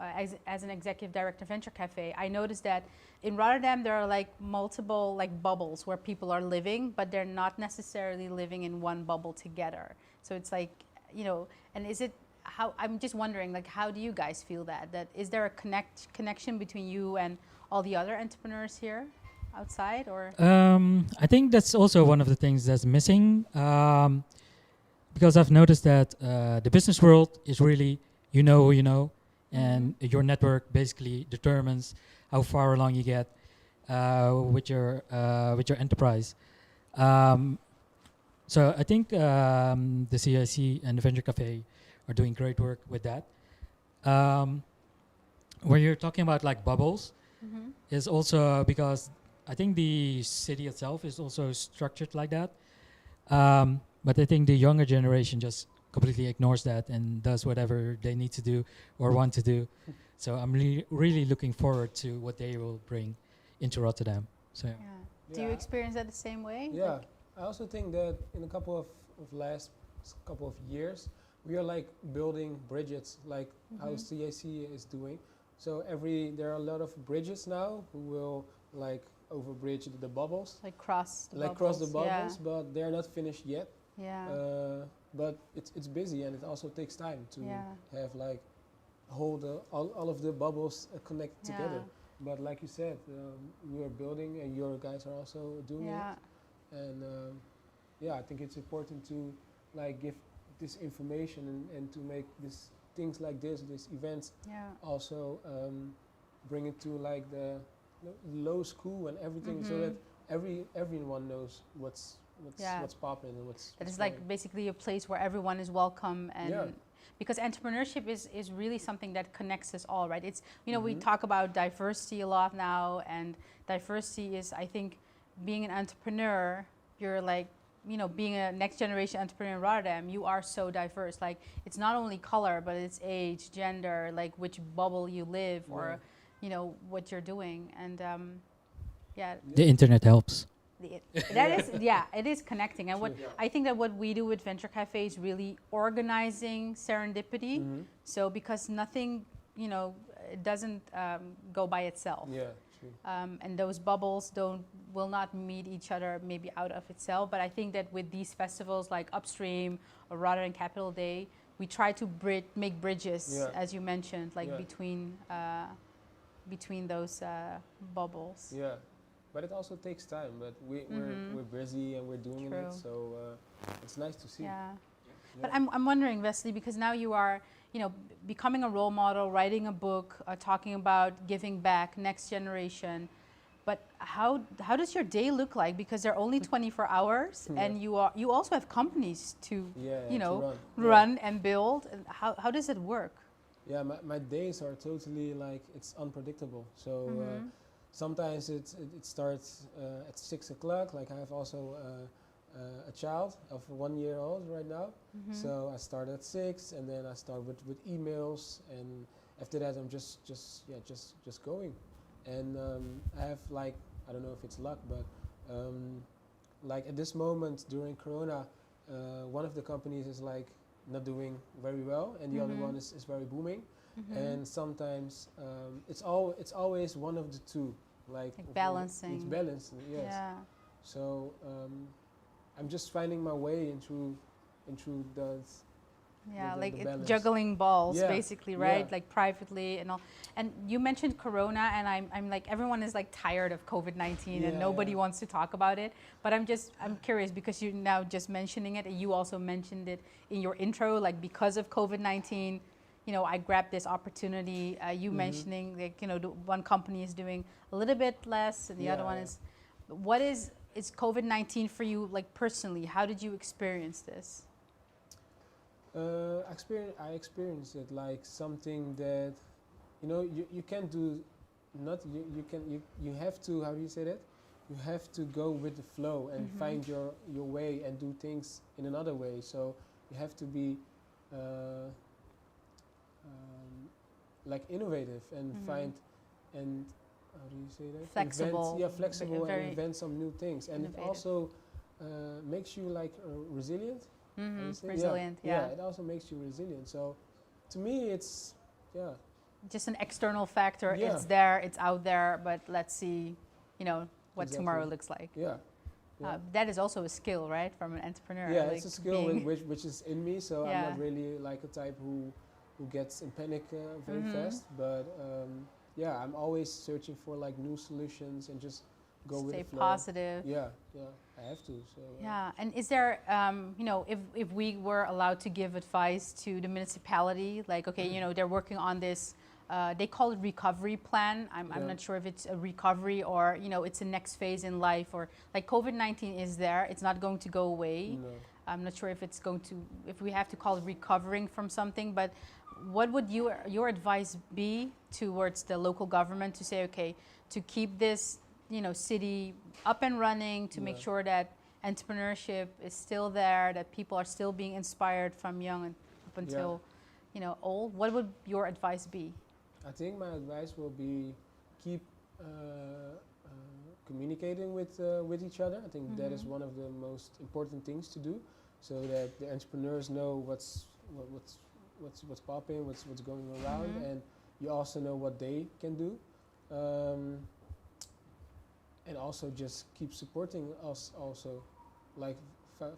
as an executive director of Venture Cafe, I noticed that in Rotterdam there are like multiple like bubbles where people are living, but they're not necessarily living in one bubble together. So it's like, and is it, how, I'm just wondering, like, how do you guys feel that is there a connection between you and all the other entrepreneurs here outside, or? I think that's also one of the things that's missing, because I've noticed that the business world is really, who you know, and your network basically determines how far along you get with your enterprise. So I think the CIC and the Venture Cafe are doing great work with that. When you're talking about like bubbles, Mm-hmm. is also because I think the city itself is also structured like that. But I think the younger generation just completely ignores that and does whatever they need to do or want to do. So I'm really looking forward to what they will bring into Rotterdam. So yeah. Yeah. Do you Yeah. experience that the same way? Yeah, Like, I also think that in a couple of last couple of years, we are like building bridges, like how Mhm. CAC is doing. So there are a lot of bridges now who will like overbridge the bubbles, like cross the like bubbles. cross the bubbles, but they're not finished yet. Yeah. But it's busy and it also takes time to Yeah. have like hold all of the bubbles connected together. But like you said, we are building and your guys are also doing Yeah. it. And yeah, I think it's important to like give this information and to make this things like these events Yeah. also bring it to like the low school and everything, so Mhm. that everyone knows what's Yeah. what's popping and what's That is what's like going. basically a place where everyone is welcome and Yeah. because entrepreneurship is really something that connects us all, right? It's, you know, we Mhm. talk about diversity a lot now, and diversity is, I think, being an entrepreneur, you're like, you know, being a next generation entrepreneur in Rotterdam, you are so diverse. Like, it's not only color, but it's age, gender, like which bubble you live or, Yeah. you know, what you're doing. And yeah, The internet helps. that is, yeah, it is connecting. And what True. I think that what we do with Venture Cafe is really organizing serendipity. Mhm. So because nothing, you know, it doesn't go by itself. Yeah, true. And those bubbles will not meet each other maybe out of itself. But I think that with these festivals like Upstream or Rotterdam Capital Day, we try to make bridges, Yeah. as you mentioned, like Yeah. between those bubbles. Yeah, but it also takes time. But Mhm. we're busy and we're doing True. it, so it's nice to see. Yeah. Yeah. But I'm wondering, Wesley, because now you are, you know, becoming a role model, writing a book, talking about giving back, next generation. But how does your day look like? Because they're only 24 hours, Yeah. and you also have companies to Yeah, you to know, run. run and build. And how does it work? Yeah, my days are totally like it's unpredictable. So Mhm. sometimes it starts at 6 o'clock. Like I have also a child of 1 year old right now. Mhm. So I start at 6, and then I start with emails, and after that I'm just going. And I have like, I don't know if it's luck, but like at this moment during Corona, one of the companies is like not doing very well, and the other Mhm. one is very booming. Mhm. And sometimes it's always one of the two, like balancing. It's balancing, yes. Yeah. So I'm just finding my way into those. Yeah, the like it's balance. juggling balls, Yeah, basically, right? yeah. Like privately and all. And you mentioned Corona, and I'm like, everyone is like tired of COVID-19, and Yeah, nobody yeah. wants to talk about it. But I'm curious because you're now just mentioning it, and you also mentioned it in your intro, like because of COVID-19, you know, I grabbed this opportunity. You Mhm. mentioning like, you know, the one company is doing a little bit less, and the other Yeah, one yeah. is. What is COVID-19 for you, like personally? How did you experience this? I experienced it like something that, you know, you can't do, not you have to, how do you say that? You have to go with the flow and Mhm. find your way and do things in another way. So you have to be like innovative and Mhm. find and how do you say that? Flexible. Invent, flexible Very and invent some new things. And innovative. it also makes you like resilient. How do you Mm-hmm. say? Resilient, yeah. It also makes you resilient. So, to me, it's Just an external factor. Yeah. It's there, it's out there, but let's see, you know, what Exactly. tomorrow looks like. yeah, yeah. That is also a skill, right, from an entrepreneur. Yeah, like it's a skill being- which is in me. So I'm Yeah. not really like a type who gets in panic very Mhm. fast. But yeah, I'm always searching for like new solutions and just go with stay the flow. positive. Yeah, I have to. So Yeah, and is there, you know, if we were allowed to give advice to the municipality, like, okay, you know, they're working on this, they call it recovery plan. I'm Yeah. not sure if it's a recovery or, you know, it's a next phase in life, or like COVID-19 is there, it's not going to go away. No. I'm not sure if it's going to, if we have to call it recovering from something, but what would your advice be towards the local government to say, okay, to keep this, you know, city up and running, to make Yeah. sure that entrepreneurship is still there, that people are still being inspired from young and up until, you know, old. What would your advice be? I think my advice will be keep communicating with each other. I think that is one of the most important things to do, so that the entrepreneurs know what's popping, what's going around, and you also know what they can do. And also just keep supporting us also, like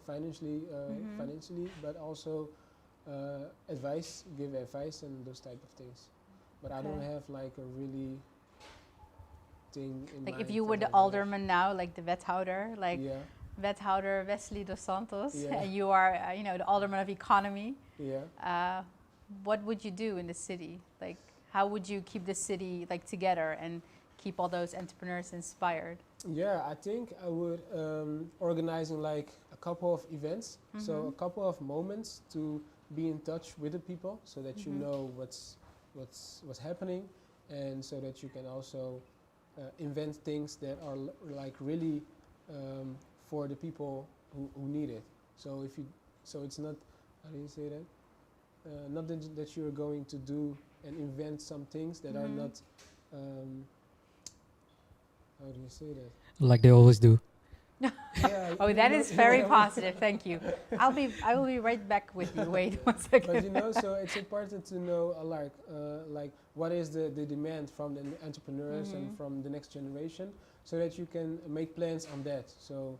financially, but also give advice and those type of things. But I don't have like a really thing in like mind. if you were the alderman now, like the wethouder, like wethouder Wesley Dos Santos, and you are, you know, the alderman of economy. What would you do in the city? Like, how would you keep the city like together and keep all those entrepreneurs inspired? Yeah, I think I would organizing like a couple of events, so a couple of moments to be in touch with the people, so that you know what's happening, and so that you can also invent things that are like really for the people who need it. So it's not, how do you say that? Not that you're going to do and invent some things that are not. How do you say that? Like they always do. Oh, that is very positive. Thank you. I will be right back with you. Wait 1 second. But you know, so it's important to know like what is the demand from the entrepreneurs and from the next generation, so that you can make plans on that. So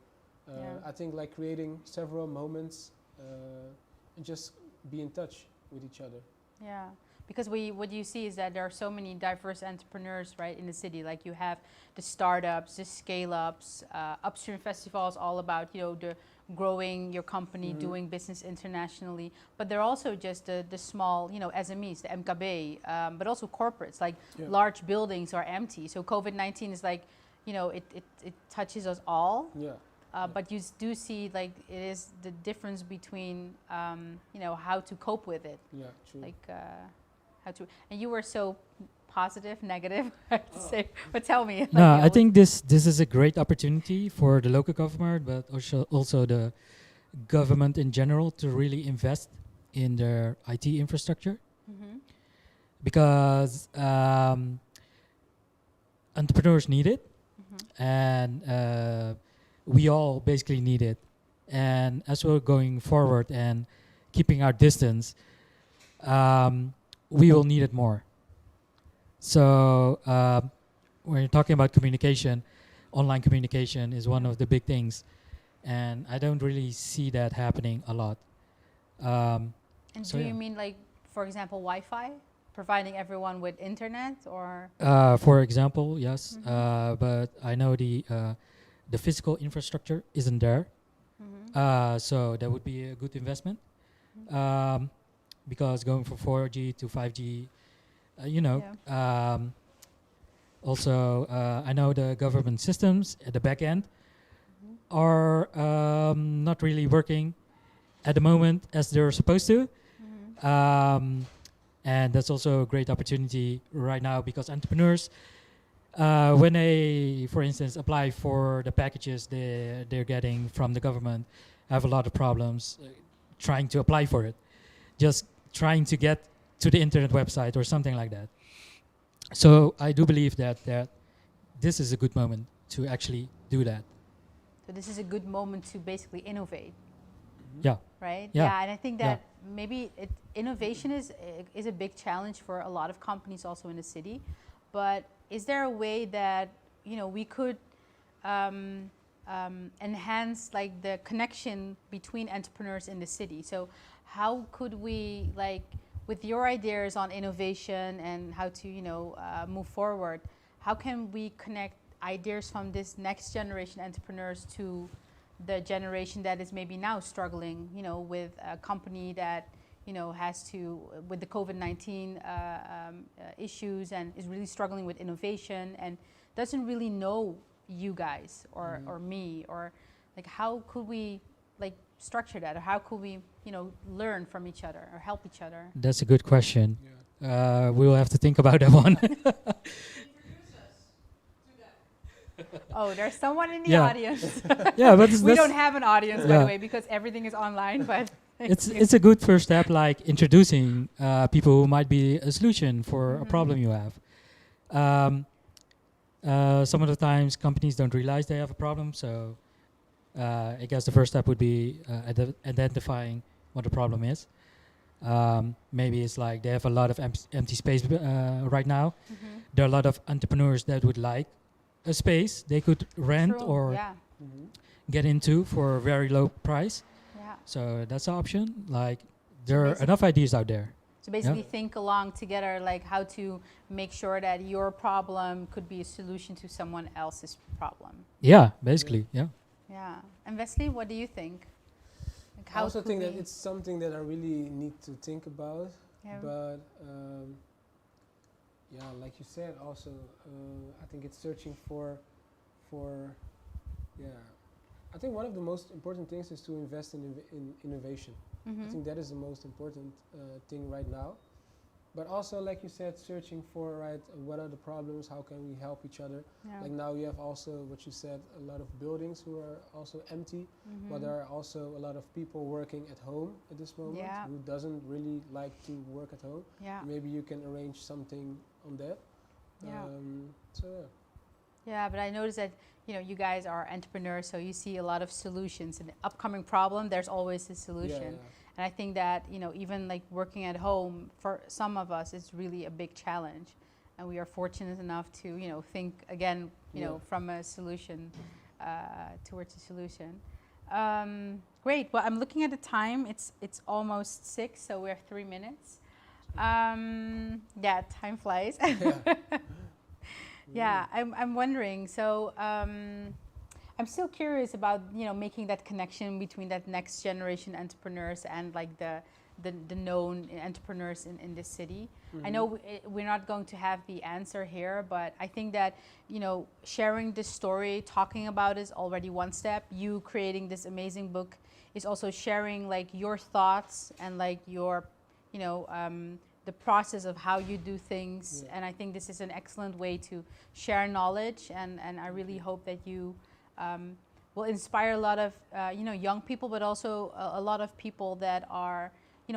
I think like creating several moments and just be in touch with each other. Yeah. Because what you see is that there are so many diverse entrepreneurs, right, in the city. Like you have the startups, the scale-ups, Upstream Festival is all about, you know, the growing your company, doing business internationally. But there are also just the small, you know, SMEs, the MKB, but also corporates. Like large buildings are empty. So COVID-19 is like, you know, it touches us all. But you do see like it is the difference between, you know, how to cope with it. Yeah, true. Like. And you were so positive, negative, I have to say. But tell me. No, I think this is a great opportunity for the local government, but also the government in general to really invest in their IT infrastructure, because entrepreneurs need it, and we all basically need it. And as we're going forward and keeping our distance, we will need it more. So when you're talking about communication, online communication is one of the big things, and I don't really see that happening a lot. And so do you mean like, for example, Wi-Fi, providing everyone with internet, or? For example, yes, but I know the physical infrastructure isn't there, so that would be a good investment. Because going from 4G to 5G, you know, also I know the government systems at the back end are not really working at the moment as they're supposed to. And that's also a great opportunity right now, because entrepreneurs, when they, for instance, apply for the packages they're getting from the government, have a lot of problems trying to apply for it. Just trying to get to the internet website or something like that. So I do believe that this is a good moment to actually do that. So this is a good moment to basically innovate. Yeah. Right? Yeah, and I think that maybe innovation is a big challenge for a lot of companies also in the city. But is there a way that, you know, we could enhance like the connection between entrepreneurs in the city? So how could we, like, with your ideas on innovation and how to, you know, move forward, how can we connect ideas from this next generation entrepreneurs to the generation that is maybe now struggling, you know, with a company that, you know, has to, with the COVID-19 issues, and is really struggling with innovation and doesn't really know you guys or me, or like how could we like structure that, or how could we, you know, learn from each other or help each other? That's a good question. We will have to think about that one. Oh, there's someone in the Yeah. audience. Yeah, but We don't have an audience, by Yeah. the way, because everything is online. But it's a good first step, like introducing people who might be a solution for a Mhm. problem you have. Some of the times companies don't realize they have a problem, so I guess the first step would be identifying what the problem is. Maybe it's like they have a lot of empty space right now. Mhm. There are a lot of entrepreneurs that would like a space they could rent True, or yeah, Mhm. get into for a very low price. yeah. So that's an option. Like there are basic- enough ideas out there. So basically, think along together, like how to make sure that your problem could be a solution to someone else's problem. Yeah, basically, yeah. Yeah. And Wesley, what do you think? Like I also could think that we- it's something that I really need to think about. Yeah. But yeah, like you said, also I think it's searching for yeah. I think one of the most important things is to invest in innovation. I Mhm. think that is the most important thing right now. But also, like you said, searching for what are the problems? How can we help each other? Yeah. Like now, you have also what you said, a lot of buildings who are also empty. Mhm. But there are also a lot of people working at home at this moment Yeah. who doesn't really like to work at home. Yeah. Maybe you can arrange something on that. Yeah. So yeah. Yeah, but I noticed that you guys are entrepreneurs, so you see a lot of solutions. In the upcoming problem, there's always a solution. Yeah, And I think that even like working at home for some of us is really a big challenge, and we are fortunate enough to think again Yeah. from a solution towards a solution. Great. Well, I'm looking at the time. It's almost 6, so we have 3 minutes. Yeah, time flies. Yeah, I'm wondering. So I'm still curious about making that connection between that next generation entrepreneurs and like the known entrepreneurs in this city. I know we're not going to have the answer here, but I think that sharing this story, talking about it is already one step. You creating this amazing book is also sharing like your thoughts and like your the process of how you do things. Yeah. And I think this is an excellent way to share knowledge, and I really hope that you will inspire a lot of young people, but also a lot of people that are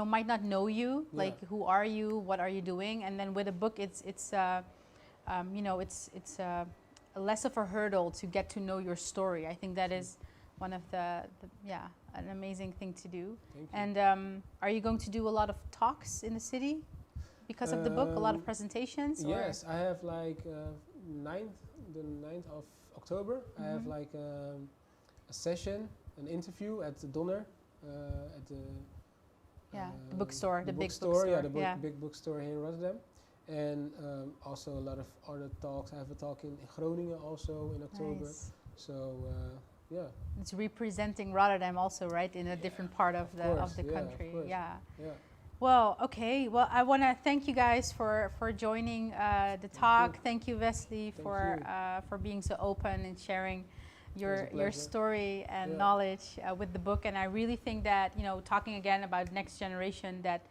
might not know you. Yeah. Like, who are you, what are you doing? And then with a book, it's less of a hurdle to get to know your story. I think that is one of an amazing thing to do. Thank you. And are you going to do a lot of talks in the city because of the book? A lot of presentations? or- Yes, I have like the 9th of October. I have like a session, an interview at the Donner, at the the bookstore, the big bookstore. Yeah, bookstore. the big bookstore here in Rotterdam. And also a lot of other talks. I have a talk in Groningen also in October. Nice. So yeah, It's representing Rotterdam also, right, in a different part of the course, yeah, of country. course. Yeah. yeah. Well, okay. Well, I want to thank you guys for joining the talk. Thank you, Wesley, Thank for being so open and sharing a your pleasure. story and Yeah. knowledge with the book. And I really think that talking again about next generation, that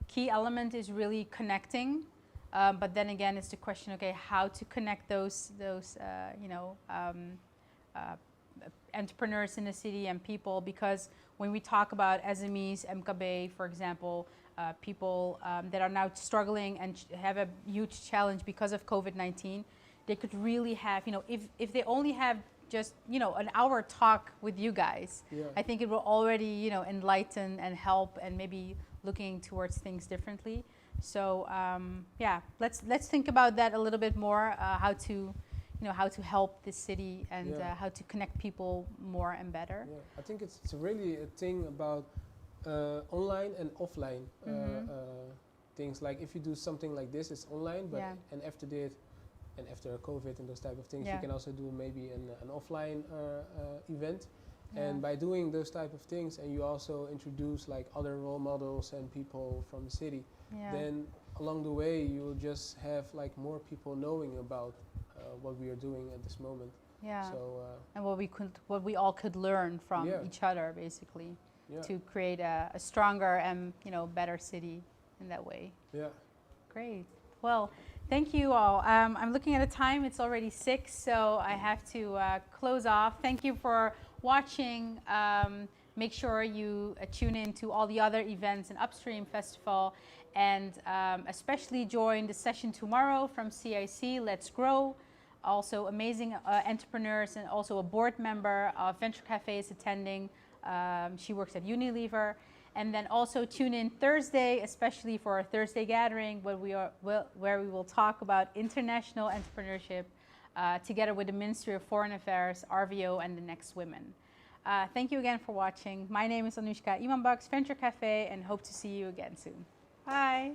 key element is really connecting. But then again, it's the question: okay, how to connect those entrepreneurs in the city and people, because when we talk about SMEs, MKB, for example, people that are now struggling and have a huge challenge because of COVID-19, they could really have, if they only have just, an hour talk with you guys, Yeah. I think it will already, enlighten and help and maybe looking towards things differently. So yeah, let's think about that a little bit more, how to help this city and Yeah. how to connect people more and better. Yeah, I think it's really a thing about online and offline things. Like if you do something like this, it's online, but Yeah. and after COVID and those type of things, Yeah. you can also do maybe an offline event. Yeah. And by doing those type of things, and you also introduce like other role models and people from the city, Yeah. then along the way you will just have like more people knowing about what we are doing at this moment. Yeah. So And what we all could learn from Yeah. each other, basically, yeah, to create a stronger and better city in that way. yeah. Great. Well, thank you all. I'm looking at the time. It's already 6, so I have to close off. Thank you for watching. Make sure you tune in to all the other events in Upstream Festival, and especially join the session tomorrow from CIC, Let's Grow. Also amazing entrepreneurs, and also a board member of Venture Cafe is attending. She works at Unilever. And then also tune in Thursday, especially for our Thursday gathering, where we will talk about international entrepreneurship together with the Ministry of Foreign Affairs, RVO, and the Next Women. Thank you again for watching. My name is Anushka Imanbaks, Venture Cafe, and hope to see you again soon. Bye.